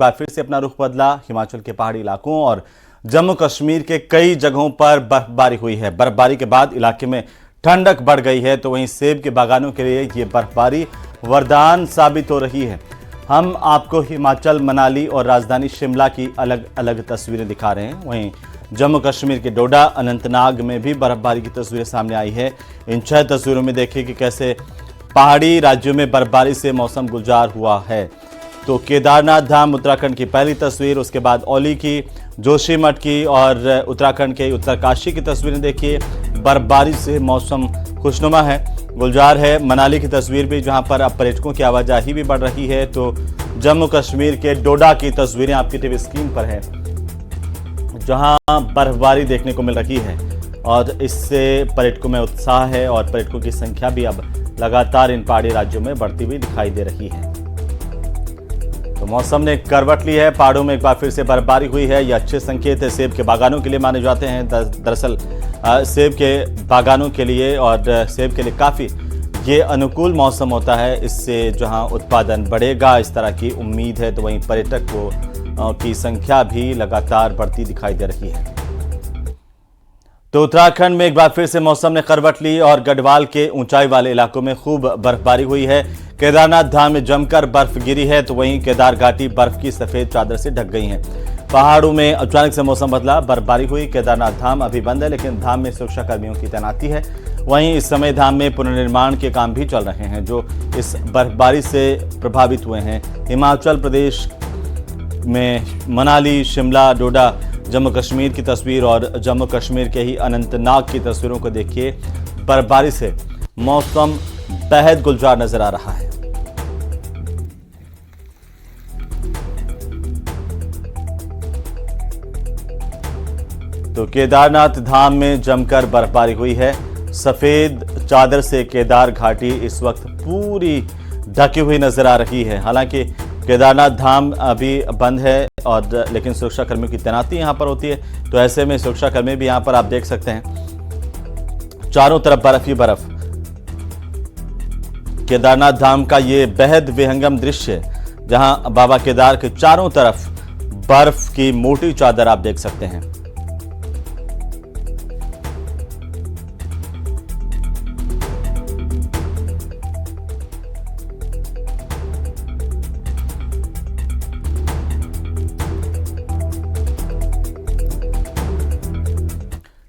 बार फिर से अपना रुख बदला। हिमाचल के पहाड़ी इलाकों और जम्मू कश्मीर के कई जगहों पर बर्फबारी हुई है। बर्फबारी के बाद इलाके में ठंडक बढ़ गई है, तो वहीं सेब के बागानों के लिए ये बर्फबारी वरदान साबित हो रही है। हम आपको हिमाचल, मनाली और राजधानी शिमला की अलग अलग तस्वीरें दिखा रहे हैं। वहीं जम्मू कश्मीर के डोडा, अनंतनाग में भी बर्फबारी की तस्वीरें सामने आई है। इन 6 तस्वीरों में देखिए कि कैसे पहाड़ी राज्यों में बर्फबारी से मौसम गुलजार हुआ है। तो केदारनाथ धाम उत्तराखंड की पहली तस्वीर, उसके बाद औली की, जोशीमठ की और उत्तराखंड के उत्तरकाशी की तस्वीरें देखिए। बर्फबारी से मौसम खुशनुमा है, गुलजार है। मनाली की तस्वीर भी, जहां पर अब पर्यटकों की आवाजाही भी बढ़ रही है। तो जम्मू कश्मीर के डोडा की तस्वीरें आपकी टीवी स्क्रीन पर है, जहां बर्फबारी देखने को मिल रही है और इससे पर्यटकों में उत्साह है और पर्यटकों की संख्या भी अब लगातार इन पहाड़ी राज्यों में बढ़ती हुई दिखाई दे रही है। तो मौसम ने करवट ली है, पहाड़ों में एक बार फिर से बर्फबारी हुई है। ये अच्छे संकेत है सेब के बागानों के लिए माने जाते हैं। दरअसल सेब के बागानों के लिए और सेब के लिए काफ़ी ये अनुकूल मौसम होता है। इससे जहां उत्पादन बढ़ेगा, इस तरह की उम्मीद है। तो वहीं पर्यटकों की संख्या भी लगातार बढ़ती दिखाई दे रही है। तो उत्तराखंड में एक बार फिर से मौसम ने करवट ली और गढ़वाल के ऊंचाई वाले इलाकों में खूब बर्फबारी हुई है। केदारनाथ धाम में जमकर बर्फ गिरी है, तो वहीं केदार घाटी बर्फ की सफेद चादर से ढक गई है। पहाड़ों में अचानक से मौसम बदला, बर्फबारी हुई। केदारनाथ धाम अभी बंद है, लेकिन धाम में सुरक्षा कर्मियों की तैनाती है। वहीं इस समय धाम में पुनर्निर्माण के काम भी चल रहे हैं, जो इस बर्फबारी से प्रभावित हुए हैं। हिमाचल प्रदेश में मनाली, शिमला, डोडा, जम्मू कश्मीर की तस्वीर और जम्मू कश्मीर के ही अनंतनाग की तस्वीरों को देखिए। बर्फबारी से मौसम बेहद गुलजार नजर आ रहा है। तो केदारनाथ धाम में जमकर बर्फबारी हुई है। सफेद चादर से केदार घाटी इस वक्त पूरी ढकी हुई नजर आ रही है। हालांकि केदारनाथ धाम अभी बंद है और लेकिन सुरक्षा कर्मियों की तैनाती यहां पर होती है। तो ऐसे में सुरक्षा कर्मी भी यहां पर आप देख सकते हैं, चारों तरफ बर्फ ही बर्फ। केदारनाथ धाम का ये बेहद विहंगम दृश्य, जहां बाबा केदार के चारों तरफ बर्फ की मोटी चादर आप देख सकते हैं।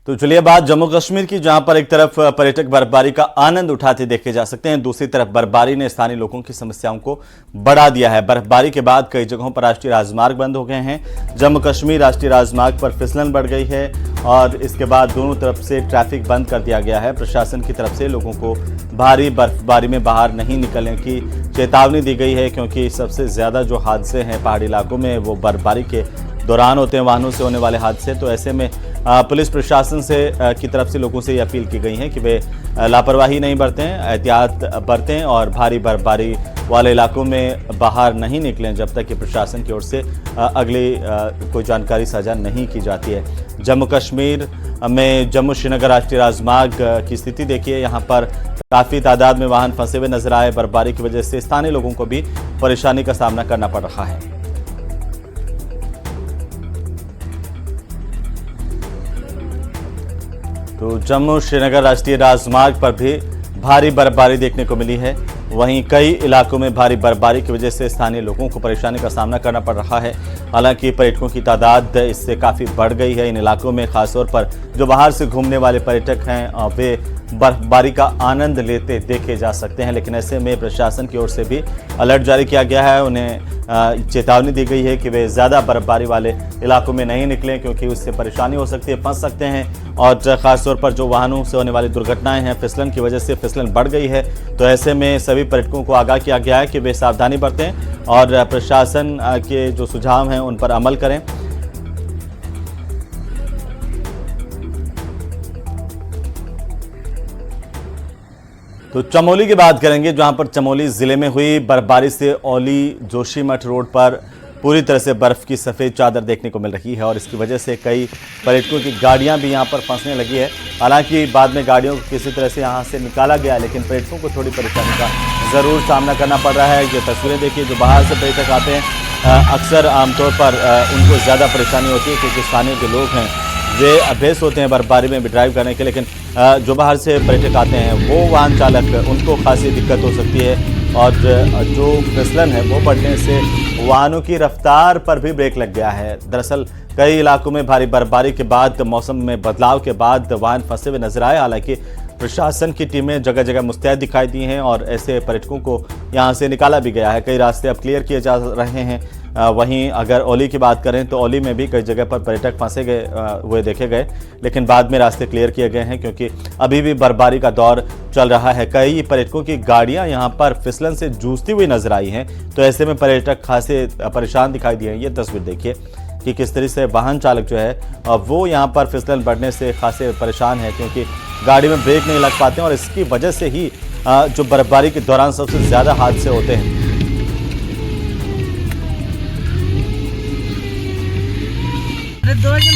तो चलिए बात जम्मू कश्मीर की, जहां पर एक तरफ पर्यटक बर्फबारी का आनंद उठाते देखे जा सकते हैं, दूसरी तरफ बर्फबारी ने स्थानीय लोगों की समस्याओं को बढ़ा दिया है। बर्फबारी के बाद कई जगहों पर राष्ट्रीय राजमार्ग बंद हो गए हैं। जम्मू कश्मीर राष्ट्रीय राजमार्ग पर फिसलन बढ़ गई है और इसके बाद दोनों तरफ से ट्रैफिक बंद कर दिया गया है। प्रशासन की तरफ से लोगों को भारी बर्फबारी में बाहर नहीं निकलने की चेतावनी दी गई है, क्योंकि सबसे ज्यादा जो हादसे हैं पहाड़ी इलाकों में वो बर्फबारी के दौरान होते हैं, वाहनों से होने वाले हादसे। तो ऐसे में पुलिस प्रशासन से की तरफ से लोगों से ये अपील की गई है कि वे लापरवाही नहीं बरतें, एहतियात बरतें और भारी बर्फबारी वाले इलाकों में बाहर नहीं निकलें जब तक कि प्रशासन की ओर से अगली कोई जानकारी साझा नहीं की जाती है। जम्मू कश्मीर में जम्मू श्रीनगर राष्ट्रीय राजमार्ग की स्थिति देखिए, यहाँ पर काफ़ी तादाद में वाहन फंसे हुए नजर आए। बर्फबारी की वजह से स्थानीय लोगों को भी परेशानी का सामना करना पड़ रहा है। तो जम्मू श्रीनगर राष्ट्रीय राजमार्ग पर भी भारी बर्फबारी देखने को मिली है। वहीं कई इलाकों में भारी बर्फबारी की वजह से स्थानीय लोगों को परेशानी का सामना करना पड़ रहा है। हालांकि पर्यटकों की तादाद इससे काफ़ी बढ़ गई है। इन इलाकों में खासतौर पर जो बाहर से घूमने वाले पर्यटक हैं वे बर्फबारी का आनंद लेते देखे जा सकते हैं, लेकिन ऐसे में प्रशासन की ओर से भी अलर्ट जारी किया गया है। उन्हें चेतावनी दी गई है कि वे ज़्यादा बर्फबारी वाले इलाकों में नहीं निकलें, क्योंकि उससे परेशानी हो सकती है, फंस सकते हैं। और ख़ासतौर पर जो वाहनों से होने वाली दुर्घटनाएं हैं, फिसलन की वजह से फिसलन बढ़ गई है। तो ऐसे में सभी पर्यटकों को आगाह किया गया है कि वे सावधानी बरतें और प्रशासन के जो सुझाव हैं उन पर अमल करें। तो चमोली की बात करेंगे, जहां पर चमोली जिले में हुई बर्फबारी से औली जोशीमठ रोड पर पूरी तरह से बर्फ की सफ़ेद चादर देखने को मिल रही है और इसकी वजह से कई पर्यटकों की गाड़ियां भी यहां पर फंसने लगी है। हालांकि बाद में गाड़ियों को किसी तरह से यहां से निकाला गया, लेकिन पर्यटकों को थोड़ी परेशानी का ज़रूर सामना करना पड़ रहा है। ये तस्वीरें देखिए, जो बाहर से पर्यटक आते हैं अक्सर आमतौर पर उनको ज़्यादा परेशानी होती है क्योंकि स्थानीय जो लोग हैं वे अभ्यस्त होते हैं बर्फबारी में भी ड्राइव करने के, लेकिन जो बाहर से पर्यटक आते हैं वो वाहन चालक उनको खासी दिक्कत हो सकती है और जो फिसलन है वो बढ़ने से वाहनों की रफ्तार पर भी ब्रेक लग गया है। दरअसल कई इलाकों में भारी बर्फबारी के बाद मौसम में बदलाव के बाद वाहन फंसे हुए नजर आए। हालांकि प्रशासन की टीमें जगह जगह मुस्तैद दिखाई दी हैं और ऐसे पर्यटकों को यहां से निकाला भी गया है। कई रास्ते अब क्लियर किए जा रहे हैं। वहीं अगर ओली की बात करें तो ओली में भी कई जगह पर पर्यटक फंसे हुए देखे गए, लेकिन बाद में रास्ते क्लियर किए गए हैं क्योंकि अभी भी बर्फबारी का दौर चल रहा है। कई पर्यटकों की गाड़ियां यहां पर फिसलन से जूझती हुई नजर आई हैं, तो ऐसे में पर्यटक खासे परेशान दिखाई दिए हैं। ये तस्वीर देखिए कि किस तरह से वाहन चालक जो है वो यहाँ पर फिसलन बढ़ने से खासे परेशान है क्योंकि गाड़ी में ब्रेक नहीं लग पाते हैं और इसकी वजह से ही जो बर्फबारी के दौरान सबसे ज़्यादा हादसे होते हैं।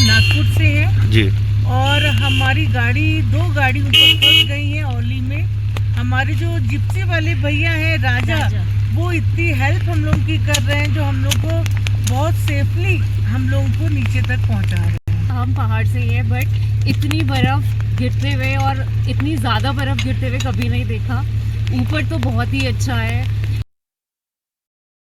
नागपुर से है जी, और हमारी दो गाड़ी ऊपर फंस गई है ओली में। हमारे जो जिप्सी वाले भैया हैं राजा, वो इतनी हेल्प हम लोग की कर रहे हैं जो हम लोग को बहुत सेफली हम लोगों को नीचे तक पहुंचा रहे हैं। हम पहाड़ से ही है बट इतनी बर्फ गिरते हुए और इतनी ज़्यादा बर्फ गिरते हुए कभी नहीं देखा। ऊपर तो बहुत ही अच्छा है।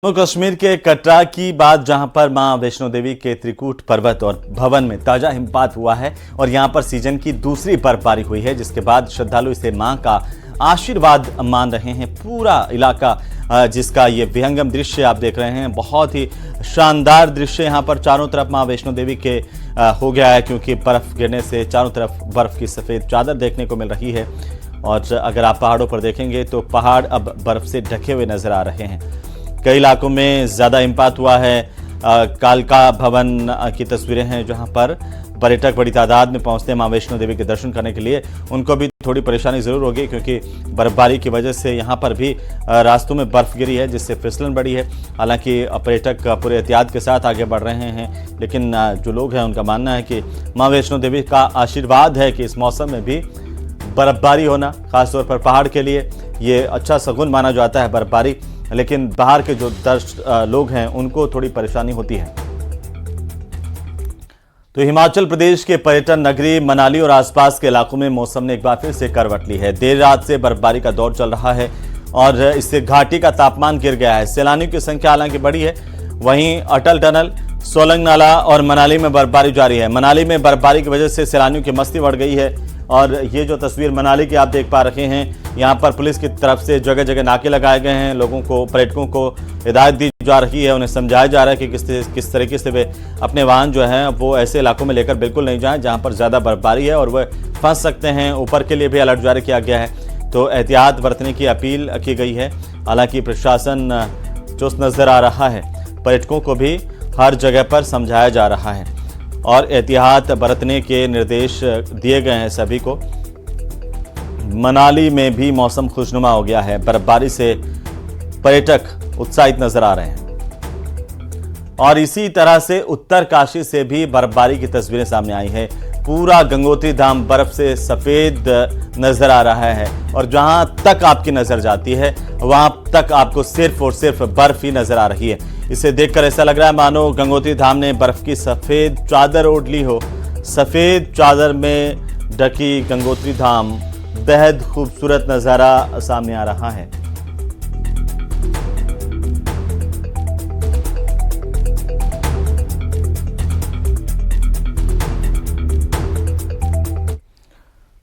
जम्मू कश्मीर के कटरा की बात, जहां पर मां वैष्णो देवी के त्रिकूट पर्वत और भवन में ताजा हिमपात हुआ है और यहां पर सीजन की दूसरी बर्फबारी हुई है, जिसके बाद श्रद्धालु इसे मां का आशीर्वाद मान रहे हैं। पूरा इलाका जिसका ये विहंगम दृश्य आप देख रहे हैं, बहुत ही शानदार दृश्य यहाँ पर चारों तरफ मां वैष्णो देवी के हो गया है क्योंकि बर्फ गिरने से चारों तरफ बर्फ की सफ़ेद चादर देखने को मिल रही है। और अगर आप पहाड़ों पर देखेंगे तो पहाड़ अब बर्फ से ढके हुए नजर आ रहे हैं। कई इलाकों में ज़्यादा हिमपात हुआ है। कालका भवन की तस्वीरें हैं जहां पर पर्यटक बड़ी तादाद में पहुंचते हैं मां वैष्णो देवी के दर्शन करने के लिए। उनको भी थोड़ी परेशानी ज़रूर होगी क्योंकि बर्फबारी की वजह से यहां पर भी रास्तों में बर्फ़ गिरी है जिससे फिसलन बढ़ी है। हालांकि पर्यटक पूरे एहतियात के साथ आगे बढ़ रहे हैं, लेकिन जो लोग हैं उनका मानना है कि मां वैष्णो देवी का आशीर्वाद है कि इस मौसम में भी बर्फबारी होना, खासतौर पर पहाड़ के लिए ये अच्छा शगुन माना जाता है बर्फबारी, लेकिन बाहर के जो लोग हैं उनको थोड़ी परेशानी होती है। तो हिमाचल प्रदेश के पर्यटन नगरी मनाली और आसपास के इलाकों में मौसम ने एक बार फिर से करवट ली है। देर रात से बर्फबारी का दौर चल रहा है और इससे घाटी का तापमान गिर गया है। सैलानियों की संख्या हालांकि बढ़ी है, वहीं अटल टनल, सोलंग नाला और मनाली में बर्फबारी जारी है। मनाली में बर्फबारी की वजह से सैलानियों की मस्ती बढ़ गई है और ये जो तस्वीर मनाली की आप देख पा रहे हैं, यहाँ पर पुलिस की तरफ से जगह जगह नाके लगाए गए हैं। लोगों को, पर्यटकों को हिदायत दी जा रही है, उन्हें समझाया जा रहा है कि किस तरीके से वे अपने वाहन जो हैं वो ऐसे इलाकों में लेकर बिल्कुल नहीं जाएं जहाँ पर ज़्यादा बर्फबारी है और वह फंस सकते हैं। ऊपर के लिए भी अलर्ट जारी किया गया है, तो एहतियात बरतने की अपील की गई है। हालांकि प्रशासन चुस्त नज़र आ रहा है, पर्यटकों को भी हर जगह पर समझाया जा रहा है और एहतियात बरतने के निर्देश दिए गए हैं सभी को। मनाली में भी मौसम खुशनुमा हो गया है। बर्फबारी से पर्यटक उत्साहित नजर आ रहे हैं और इसी तरह से उत्तरकाशी से भी बर्फबारी की तस्वीरें सामने आई है। पूरा गंगोत्री धाम बर्फ से सफेद नजर आ रहा है और जहां तक आपकी नजर जाती है वहां तक आपको सिर्फ और सिर्फ बर्फ ही नजर आ रही है। इसे देखकर ऐसा लग रहा है मानो गंगोत्री धाम ने बर्फ की सफेद चादर ओढ़ ली हो। सफेद चादर में ढकी गंगोत्री धाम बेहद खूबसूरत नजारा सामने आ रहा है।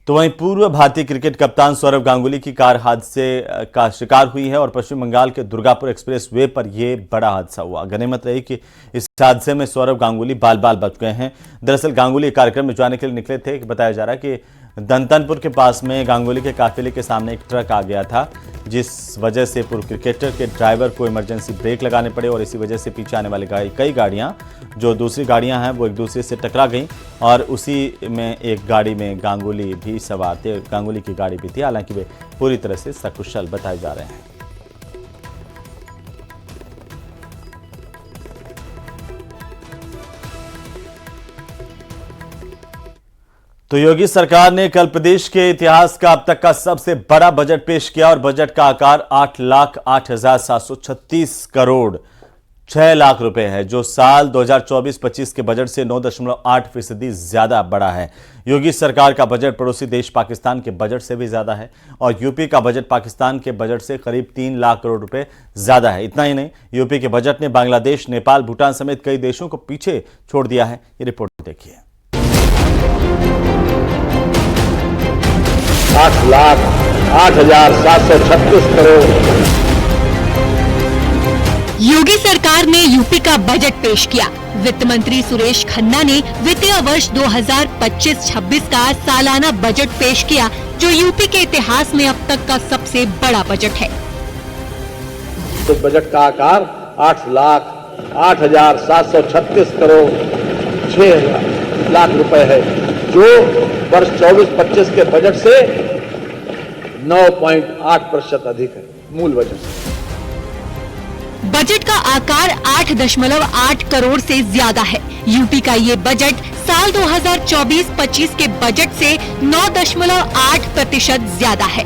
तो वहीं पूर्व भारतीय क्रिकेट कप्तान सौरव गांगुली की कार हादसे का शिकार हुई है और पश्चिम बंगाल के दुर्गापुर एक्सप्रेस वे पर यह बड़ा हादसा हुआ। गनीमत रही कि इस हादसे में सौरव गांगुली बाल बाल बच गए हैं। दरअसल गांगुली कार्यक्रम में जाने के लिए निकले थे। बताया जा रहा है कि दंतनपुर के पास में गांगुली के काफिले के सामने एक ट्रक आ गया था, जिस वजह से पूर्व क्रिकेटर के ड्राइवर को इमरजेंसी ब्रेक लगाने पड़े और इसी वजह से पीछे आने वाली कई गाड़ियां, जो दूसरी गाड़ियां हैं, वो एक दूसरे से टकरा गईं और उसी में एक गाड़ी में गांगुली भी सवार थे। गांगुली की गाड़ी भी थी। हालांकि वे पूरी तरह से सकुशल बताए जा रहे हैं। तो योगी सरकार ने कल प्रदेश के इतिहास का अब तक का सबसे बड़ा बजट पेश किया और बजट का आकार 8,08,736 करोड़ 6 लाख रुपए है, जो साल 2024-25 के बजट से 9.8% ज्यादा बढ़ा है। योगी सरकार का बजट पड़ोसी देश पाकिस्तान के बजट से भी ज्यादा है और यूपी का बजट पाकिस्तान के बजट से करीब 3 लाख करोड़ रुपए ज्यादा है। इतना ही नहीं, यूपी के बजट ने बांग्लादेश, नेपाल, भूटान समेत कई देशों को पीछे छोड़ दिया है। ये रिपोर्ट देखिए। 8,08,736 करोड़। योगी सरकार ने यूपी का बजट पेश किया। वित्त मंत्री सुरेश खन्ना ने वित्तीय वर्ष 2025-26 का सालाना बजट पेश किया, जो यूपी के इतिहास में अब तक का सबसे बड़ा बजट है। इस बजट का आकार 8,08,736 करोड़ 6 लाख रुपए है, जो वर्ष 24-25 के बजट से 9.8% अधिक है मूल बजट से। बजट का आकार 8.8 करोड़ से ज्यादा है। यूपी का ये बजट साल 2024-25 के बजट से 9.8% ज्यादा है।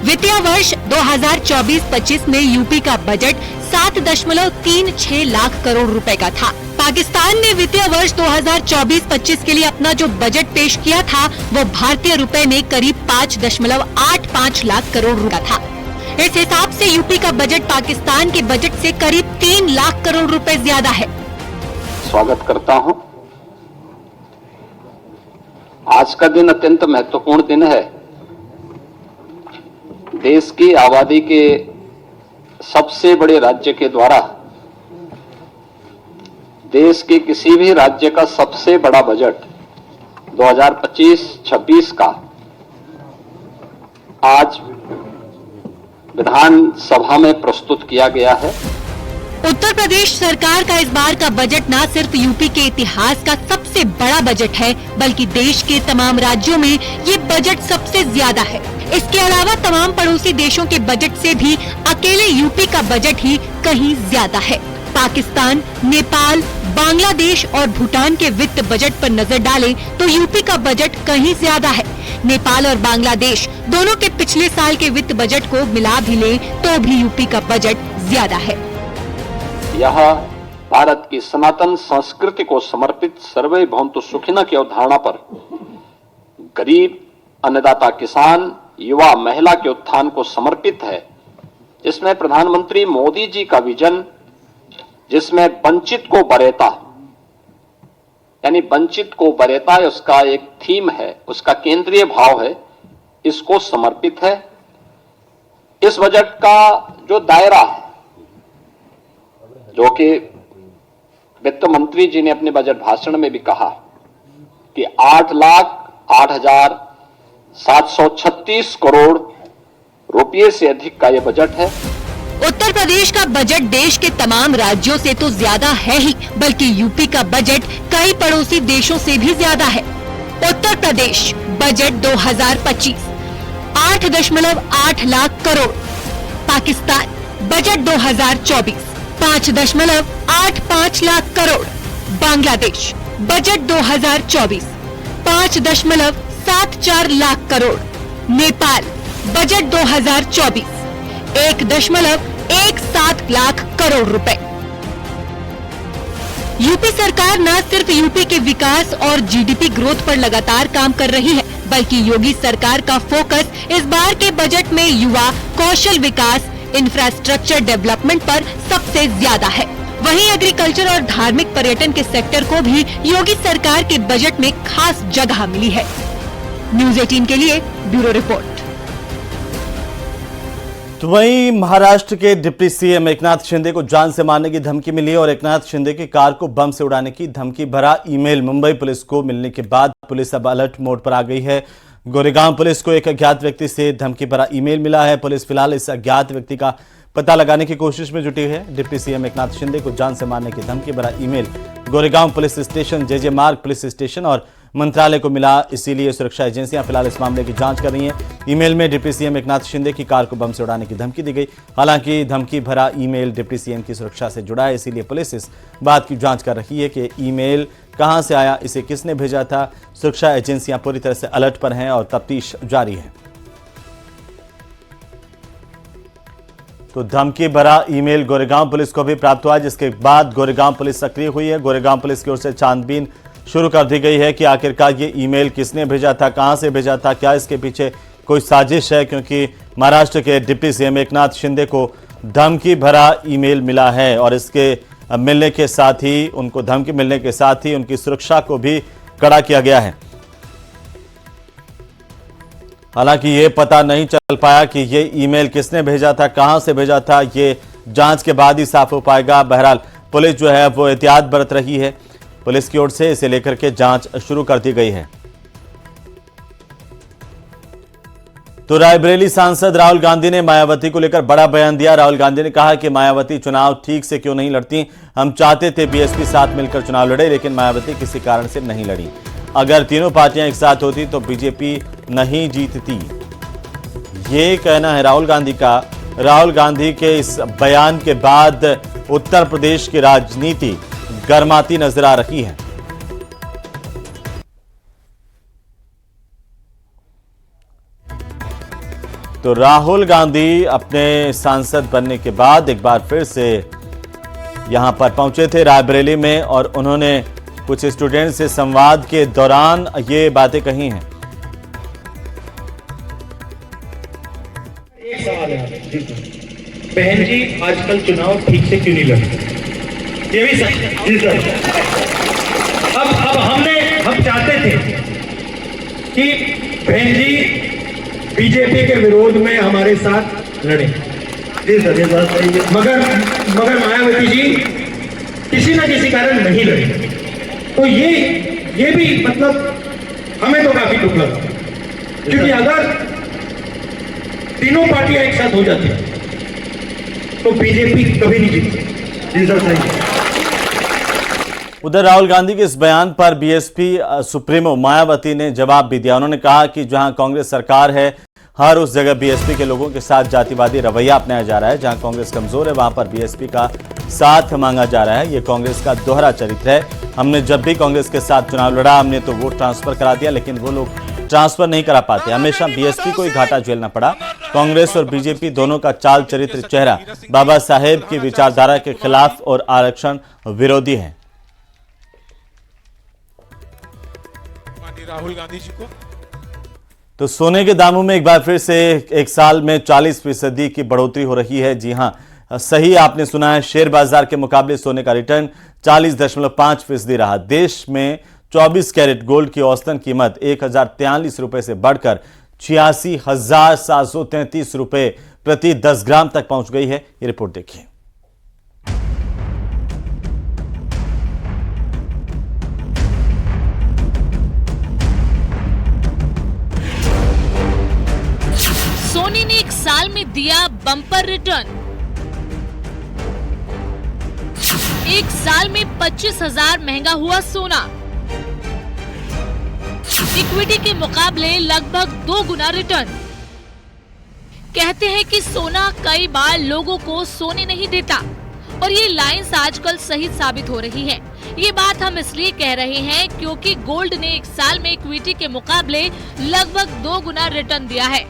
वित्तीय वर्ष 2024-25 में यूपी का बजट 7.36 लाख करोड़ रुपए का था। पाकिस्तान ने वित्तीय वर्ष 2024-25 के लिए अपना जो बजट पेश किया था, वो भारतीय रुपए में करीब 5.85 लाख करोड़ रुपए का था। इस हिसाब से यूपी का बजट पाकिस्तान के बजट से करीब 3 लाख करोड़ रुपए ज्यादा है। स्वागत करता हूं। आज का दिन अत्यंत महत्वपूर्ण दिन है। देश की आबादी के सबसे बड़े राज्य के द्वारा देश के किसी भी राज्य का सबसे बड़ा बजट 2025-26 का आज विधानसभा में प्रस्तुत किया गया है। उत्तर प्रदेश सरकार का इस बार का बजट न सिर्फ यूपी के इतिहास का सबसे बड़ा बजट है, बल्कि देश के तमाम राज्यों में ये बजट सबसे ज्यादा है। इसके अलावा तमाम पड़ोसी देशों के बजट से भी अकेले यूपी का बजट ही कहीं ज्यादा है। पाकिस्तान, नेपाल, बांग्लादेश और भूटान के वित्त बजट पर नजर डालें तो यूपी का बजट कहीं ज्यादा है। नेपाल और बांग्लादेश दोनों के पिछले साल के वित्त बजट को मिला भी लें तो भी यूपी का बजट ज्यादा है। यह भारत की सनातन संस्कृति को समर्पित सर्वे भवन्तु सुखिनः की अवधारणा पर गरीब, अन्नदाता किसान, युवा, महिला के उत्थान को समर्पित है, जिसमें प्रधानमंत्री मोदी जी का विजन, जिसमें वंचित को वरेता, यानी वंचित को वरेता उसका एक थीम है, उसका केंद्रीय भाव है, इसको समर्पित है। इस बजट का जो दायरा है, जो कि वित्त मंत्री जी ने अपने बजट भाषण में भी कहा कि 8,08,736 करोड़ रुपये से अधिक का यह बजट है। उत्तर प्रदेश का बजट देश के तमाम राज्यों से तो ज्यादा है ही, बल्कि यूपी का बजट कई पड़ोसी देशों से भी ज्यादा है। Uttar Pradesh budget 2025 8.8 lakh crore. Pakistan budget 2024 5.85 lakh crore. Bangladesh budget 2024 5.74 lakh crore. Nepal budget 2024 1.17 lakh crore रुपए। यूपी सरकार न सिर्फ यूपी के विकास और जीडीपी ग्रोथ पर लगातार काम कर रही है, बल्कि योगी सरकार का फोकस इस बार के बजट में युवा, कौशल विकास, इंफ्रास्ट्रक्चर डेवलपमेंट पर सबसे ज्यादा है। वहीं एग्रीकल्चर और धार्मिक पर्यटन के सेक्टर को भी योगी सरकार के बजट में खास जगह मिली है। न्यूज़ 18 के लिए ब्यूरो रिपोर्ट। तो वहीं महाराष्ट्र के डिप्टी सीएम एकनाथ शिंदे को जान से मारने की धमकी मिली और एकनाथ शिंदे की कार को बम से उड़ाने की धमकी भरा ईमेल मुंबई पुलिस को मिलने के बाद पुलिस अब अलर्ट मोड पर आ गई है। गोरेगांव पुलिस को एक अज्ञात व्यक्ति से धमकी भरा ईमेल मिला है। पुलिस फिलहाल इस अज्ञात व्यक्ति का पता लगाने की कोशिश में जुटी है। डिप्टी सीएम एकनाथ शिंदे को जान से मारने की धमकी भरा email Goregaon police station, JJ मार्ग पुलिस स्टेशन और मंत्रालय को मिला, इसीलिए सुरक्षा एजेंसियां फिलहाल इस मामले की जांच कर रही हैं। ईमेल में डिप्टी सीएम एकनाथ शिंदे की कार को बम से उड़ाने की धमकी दी गई। हालांकि धमकी भरा ईमेल डिप्टी सीएम की सुरक्षा से जुड़ा है, इसीलिए पुलिस इस बात की जांच कर रही है कि ईमेल कहां से आया, इसे किसने भेजा था। सुरक्षा एजेंसियां पूरी तरह से अलर्ट पर हैं और तफ्तीश जारी है। तो तो धमकी भरा ईमेल गोरेगांव पुलिस को भी प्राप्त हुआ, जिसके बाद गोरेगांव पुलिस सक्रिय हुई है। गोरेगांव पुलिस की ओर से छानबीन शुरू कर दी गई है कि आखिरकार ये ईमेल किसने भेजा था, कहां से भेजा था, क्या इसके पीछे कोई साजिश है, क्योंकि महाराष्ट्र के डिप्टी सीएम एकनाथ शिंदे को धमकी भरा ईमेल मिला है और इसके मिलने के साथ ही उनको धमकी मिलने के साथ ही उनकी सुरक्षा को भी कड़ा किया गया है। हालांकि ये पता नहीं चल पाया कि ये ईमेल किसने भेजा था, कहां से भेजा था, ये जांच के बाद ही साफ हो पाएगा। बहरहाल पुलिस जो है वो एहतियात बरत रही है, पुलिस की ओर से इसे लेकर के जांच शुरू कर दी गई है। तो रायबरेली सांसद राहुल गांधी ने मायावती को लेकर बड़ा बयान दिया। राहुल गांधी ने कहा कि मायावती चुनाव ठीक से क्यों नहीं लड़ती, हम चाहते थे बीएसपी साथ मिलकर चुनाव लड़े, लेकिन मायावती किसी कारण से नहीं लड़ी। अगर तीनों पार्टियां एक साथ होती तो बीजेपी नहीं जीतती, ये कहना है राहुल गांधी का। राहुल गांधी के इस बयान के बाद उत्तर प्रदेश की राजनीति गर्माती नजर आ रही है। तो राहुल गांधी अपने सांसद बनने के बाद एक बार फिर से यहां पर पहुंचे थे रायबरेली में, और उन्होंने कुछ स्टूडेंट से संवाद के दौरान ये बातें कही हैं। एक सवाल है बहन जी, आजकल चुनाव ठीक से क्यों नहीं लड़ते? ये भी सच जी सर। अब हम चाहते थे कि बहन जी बीजेपी के विरोध में हमारे साथ लड़े, जी सर, ये बात सही है। मगर मायावती जी किसी न किसी कारण नहीं लड़े, तो ये भी मतलब हमें तो काफी दुख लगा, क्योंकि अगर तीनों पार्टियां एक साथ हो जाती तो बीजेपी कभी नहीं जीती। जी सर, सही है। उधर राहुल गांधी के इस बयान पर बीएसपी सुप्रीमो मायावती ने जवाब भी दिया। उन्होंने कहा कि जहां कांग्रेस सरकार है, हर उस जगह बीएसपी के लोगों के साथ जातिवादी रवैया अपनाया जा रहा है। जहां कांग्रेस कमजोर है वहां पर बीएसपी का साथ मांगा जा रहा है। ये कांग्रेस का दोहरा चरित्र है। हमने जब भी कांग्रेस के साथ चुनाव लड़ा, हमने तो वोट ट्रांसफर करा दिया, लेकिन वो लोग ट्रांसफर नहीं करा पाते। हमेशा बीएसपी को ही घाटा झेलना पड़ा। कांग्रेस और बीजेपी दोनों का चाल चरित्र चेहरा बाबा साहेब की विचारधारा के खिलाफ और आरक्षण विरोधी है। राहुल गांधी जी को तो सोने के दामों में एक बार फिर से एक साल में 40% की बढ़ोतरी हो रही है। जी हां, सही आपने सुना है, शेयर बाजार के मुकाबले सोने का रिटर्न 40.5% रहा। देश में 24 कैरेट गोल्ड की औसतन कीमत 1043 रुपए से बढ़कर 86,733 रुपए प्रति 10 ग्राम तक पहुंच गई है। ये रिपोर्ट देखिए। सोने ने एक साल में दिया बम्पर रिटर्न। एक साल में 25,000 महंगा हुआ सोना। इक्विटी के मुकाबले लगभग 2 गुना रिटर्न। कहते हैं कि सोना कई बार लोगों को सोने नहीं देता, और ये लाइंस आजकल सही साबित हो रही है। ये बात हम इसलिए कह रहे हैं क्योंकि गोल्ड ने एक साल में इक्विटी के मुकाबले लगभग 2 गुना रिटर्न दिया है।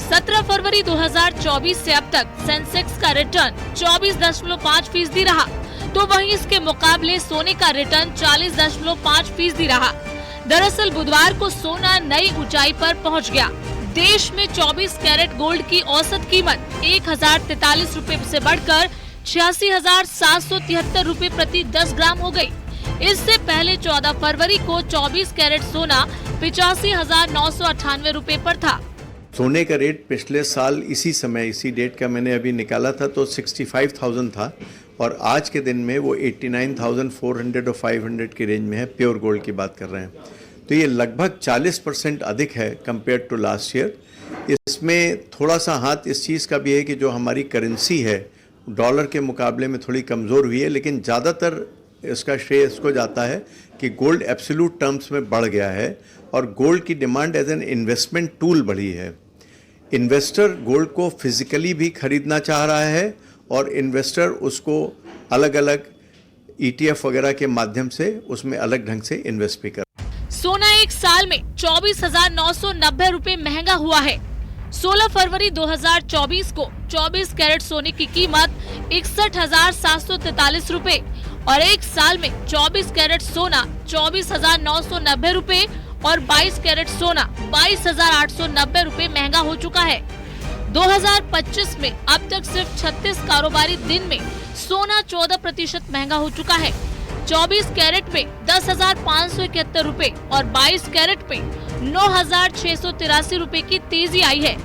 17 फरवरी 2024 से अब तक सेंसेक्स का रिटर्न 24.5% रहा, तो वहीं इसके मुकाबले सोने का रिटर्न 40.5% रहा। दरअसल बुधवार को सोना नई ऊंचाई पर पहुंच गया। देश में 24 कैरेट गोल्ड की औसत कीमत 1043 रुपए से बढ़कर 86,773 रुपए प्रति 10 ग्राम हो गई। इससे पहले 14 फरवरी को 24 कैरेट सोना 85,998 रुपए पर था। सोने का रेट पिछले साल इसी समय, इसी डेट का मैंने अभी निकाला था, तो 65,000 था, और आज के दिन में वो 89,400 और 500 की रेंज में है। प्योर गोल्ड की बात कर रहे हैं, तो ये लगभग 40% अधिक है कंपेयर टू लास्ट ईयर। इसमें थोड़ा सा हाथ इस चीज़ का भी है कि जो हमारी करेंसी है डॉलर के मुकाबले में थोड़ी कमज़ोर हुई है, लेकिन ज़्यादातर इसका श्रेय इसको जाता है कि गोल्ड एब्सोल्यूट टर्म्स में बढ़ गया है, और गोल्ड की demand as an investment tool बढ़ी है। इन्वेस्टर गोल्ड को फिजिकली भी खरीदना चाह रहा है, और इन्वेस्टर उसको अलग अलग ETF वगैरह के माध्यम से उसमें अलग ढंग से इन्वेस्ट भी कर। सोना एक साल में 24,990 रुपए महंगा हुआ है। 16 फरवरी 2024 को 24 कैरेट सोने की कीमत 61,743 रुपए और एक साल में 24 कैरेट सोना 24,990 रुपए और 22 कैरेट सोना 22,890 रुपए महंगा हो चुका है। 2025 में अब तक सिर्फ 36 कारोबारी दिन में सोना 14% महंगा हो चुका है। 24 कैरेट में 10,571 रुपए और 22 कैरेट में 9,683 रुपए की तेजी आई है।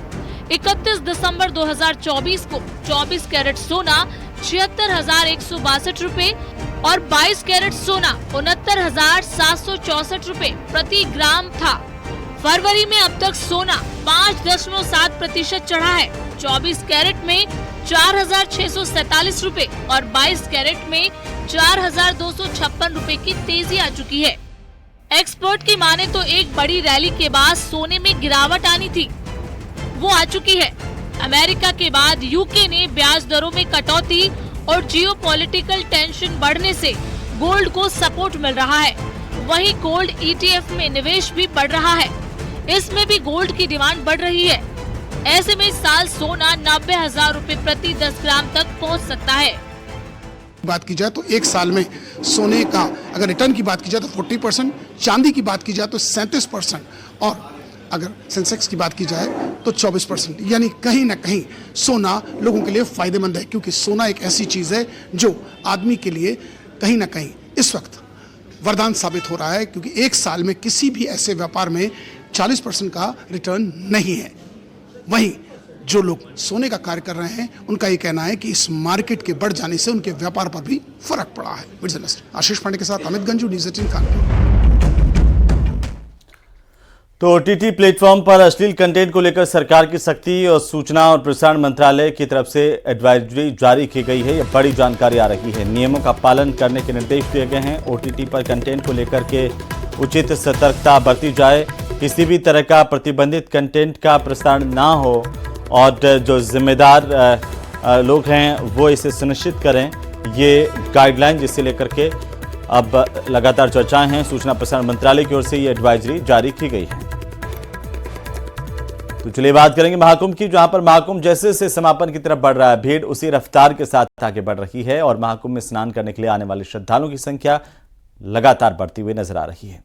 31 दिसंबर 2024 को 24 कैरेट सोना 76,162 रुपए और 22 कैरेट सोना 69,764 रुपए प्रति ग्राम था। फरवरी में अब तक सोना 5.7% चढ़ा है। 24 कैरेट में 4,647 रुपए और 22 कैरेट में 4,256 रुपए की तेजी आ चुकी है। एक्सपर्ट की माने तो एक बड़ी रैली के बाद सोने में गिरावट आनी थी, वो आ चुकी है। अमेरिका के बाद यूके ने ब्याज दरों में कटौती और जियोपॉलिटिकल टेंशन बढ़ने से गोल्ड को सपोर्ट मिल रहा है। वहीं गोल्ड ETF में निवेश भी बढ़ रहा है, इसमें भी गोल्ड की डिमांड बढ़ रही है। ऐसे में इस साल सोना 90,000 रुपए प्रति 10 ग्राम तक पहुंच सकता है। बात की जाए तो एक साल में सोने का अगर रिटर्न की बात की जाए तो 40%, चांदी की बात की जाए तो 37% और अगर सेंसेक्स की बात की जाए तो 24%। यानी कहीं ना कहीं सोना लोगों के लिए फायदेमंद है, क्योंकि सोना एक ऐसी चीज है जो आदमी के लिए कहीं ना कहीं इस वक्त वरदान साबित हो रहा है, क्योंकि एक साल में किसी भी ऐसे व्यापार में 40% का रिटर्न नहीं है। वहीं जो लोग सोने का कार्य कर रहे हैं उनका ये कहना है कि इस मार्केट के बढ़ जाने से उनके व्यापार पर भी फर्क पड़ा है। जर्नलिस्ट आशीष पांडे के साथ अमित गंजू, न्यूज़ 18 कानपुर। तो OTT प्लेटफॉर्म पर अश्लील कंटेंट को लेकर सरकार की सख्ती और सूचना और प्रसारण मंत्रालय की तरफ से एडवाइजरी जारी की गई है। यह बड़ी जानकारी आ रही है। नियमों का पालन करने के निर्देश दिए गए हैं। OTT पर कंटेंट को लेकर के उचित सतर्कता बरती जाए, किसी भी तरह का प्रतिबंधित कंटेंट का प्रसारण ना हो और जो जिम्मेदार लोग हैं वो इसे सुनिश्चित करें। ये गाइडलाइन जिसे लेकर के अब लगातार चर्चाएं हैं। सूचना प्रसारण मंत्रालय की ओर से ये एडवाइजरी जारी की गई है। तो चलिए बात करेंगे महाकुंभ की, जहां पर महाकुंभ जैसे जैसे समापन की तरफ बढ़ रहा है, भीड़ उसी रफ्तार के साथ आगे बढ़ रही है और महाकुंभ में स्नान करने के लिए आने वाले श्रद्धालुओं की संख्या लगातार बढ़ती हुई नजर आ रही है।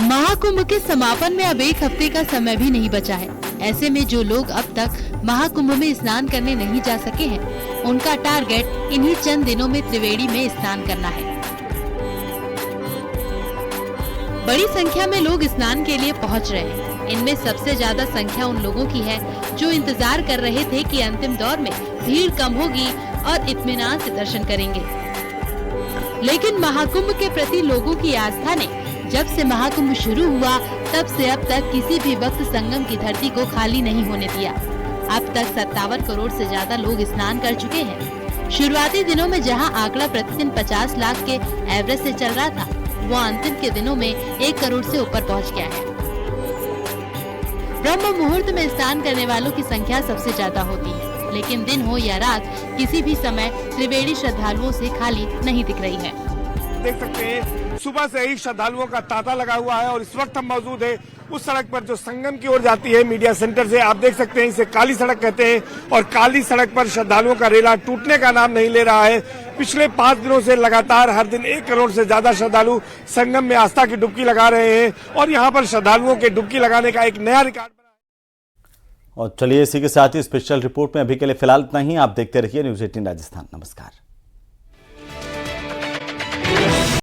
महाकुंभ के समापन में अब एक हफ्ते का समय भी नहीं बचा है। ऐसे में जो लोग अब तक महाकुंभ में स्नान करने नहीं जा सके हैं, उनका टारगेट इन्हीं चंद दिनों में त्रिवेणी में स्नान करना है। बड़ी संख्या में लोग स्नान के लिए पहुंच रहे हैं। इनमें सबसे ज्यादा संख्या उन लोगों की है जो इंतजार कर रहे थे कि अंतिम दौर में भीड़ कम होगी और इत्मीनान से दर्शन करेंगे। लेकिन महाकुंभ के प्रति लोगों की आस्था ने जब से महाकुंभ शुरू हुआ तब से अब तक किसी भी वक्त संगम की धरती को खाली नहीं होने दिया। अब तक 57 करोड़ से ज्यादा लोग स्नान कर चुके हैं। शुरुआती दिनों में जहां आंकड़ा प्रतिदिन 50 लाख के एवरेज से चल रहा था, वो अंतिम के दिनों में 1 करोड़ से ऊपर पहुंच गया है। ब्रह्म मुहूर्त में स्नान करने वालों की संख्या सबसे ज्यादा होती है, लेकिन दिन हो या रात किसी भी समय त्रिवेणी श्रद्धालुओं से खाली नहीं दिख रही है। देख सकते हैं सुबह से ही श्रद्धालुओं का तांता लगा हुआ है और इस वक्त हम मौजूद है उस सड़क पर जो संगम की ओर जाती है मीडिया सेंटर से। आप देख सकते हैं इसे काली सड़क कहते हैं और काली सड़क पर श्रद्धालुओं का रेला टूटने का नाम नहीं ले रहा है। पिछले 5 दिनों से लगातार हर दिन 1 करोड़ से ज्यादा श्रद्धालु संगम में आस्था की डुबकी लगा रहे हैं और यहाँ पर श्रद्धालुओं के डुबकी लगाने का एक नया रिकॉर्ड बना है। और चलिए इसी के साथ ही स्पेशल रिपोर्ट में अभी के लिए फिलहाल इतना ही। आप देखते रहिए न्यूज़ 18 राजस्थान। नमस्कार।